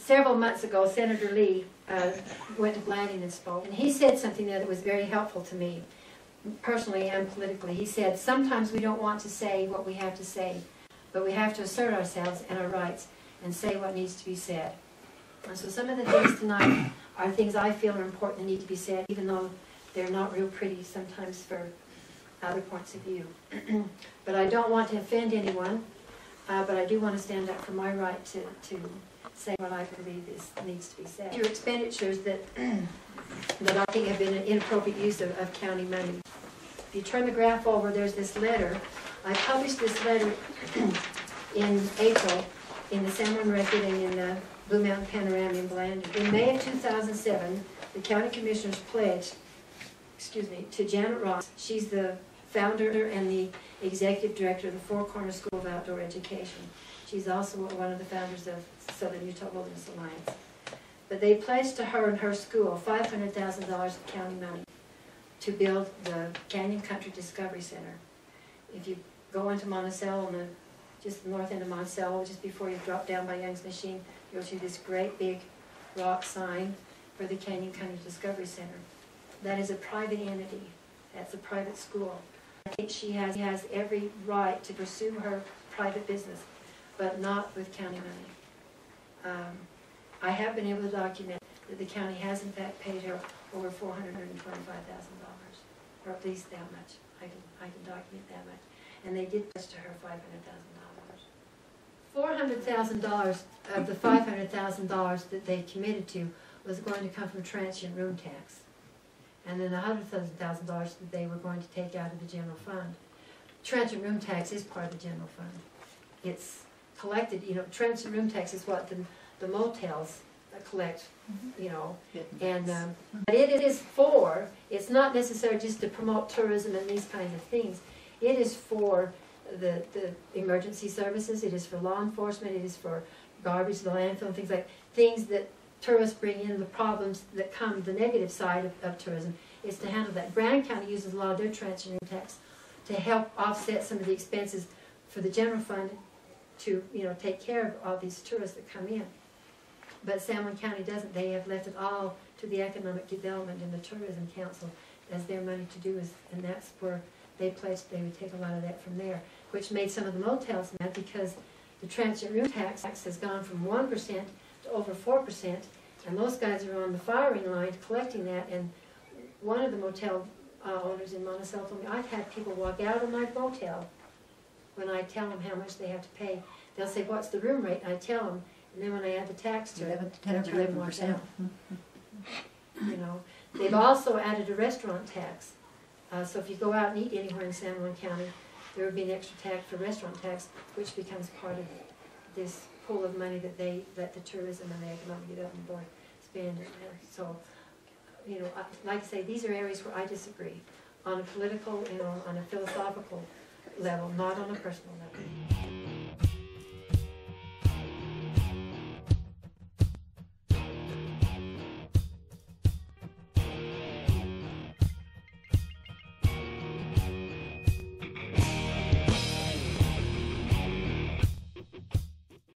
several months ago, Senator Lee went to Blanding and spoke, and he said something there that was very helpful to me, personally and politically. He said, sometimes we don't want to say what we have to say, but we have to assert ourselves and our rights and say what needs to be said. And so some of the things tonight are things I feel are important and need to be said, even though they're not real pretty sometimes for other points of view. But I don't want to offend anyone, but I do want to stand up for my right to say what I believe needs to be said. Your expenditures that I think have been an inappropriate use of county money. If you turn the graph over, there's this letter. I published this letter in April in the San Juan Record and in the Blue Mountain Panorama in Blanding. In May of 2007, the county commissioners pledged, to Janet Ross. She's the founder and the executive director of the Four Corners School of Outdoor Education. She's also one of the founders of Southern Utah Wilderness Alliance. But they pledged to her and her school $500,000 of county money to build the Canyon Country Discovery Center. If you go into Monticello, just the north end of Monticello, just before you drop down by Young's Machine, you'll see this great big rock sign for the Canyon Country Discovery Center. That is a private entity. That's a private school. I think she has every right to pursue her private business, but not with county money. I have been able to document that the county has in fact paid her over $425,000, or at least that much. I can document that much. And they did pledge to her $500,000. $400,000 of the $500,000 that they committed to was going to come from transient room tax. And then $100,000 that they were going to take out of the general fund. Transient room tax is part of the general fund. It's collected, transient room tax is what the motels collect, and but it is for, it's not necessarily just to promote tourism and these kind of things. It is for the emergency services, it is for law enforcement, it is for garbage, the landfill, things that tourists bring in, the problems that come, the negative side of tourism, is to handle that. Grand County uses a lot of their transient room tax to help offset some of the expenses for the general fund to take care of all these tourists that come in. But San Juan County doesn't. They have left it all to the Economic Development and the Tourism Council as their money to do, and that's where they pledged they would take a lot of that from there, which made some of the motels mad because the transient room tax has gone from 1% to over 4%, and those guys are on the firing line collecting that. And one of the motel owners in Monticello told me, I've had people walk out of my motel when I tell them how much they have to pay. They'll say, what's the room rate? And I tell them, and then when I add the tax to it, they'll try to walk out. They've also added a restaurant tax. So if you go out and eat anywhere in San Juan County, there would be an extra tax for restaurant tax, which becomes part of this pool of money that the Tourism and the Economic Development Board spend. So, like I say, these are areas where I disagree on a political, on a philosophical level, not on a personal level.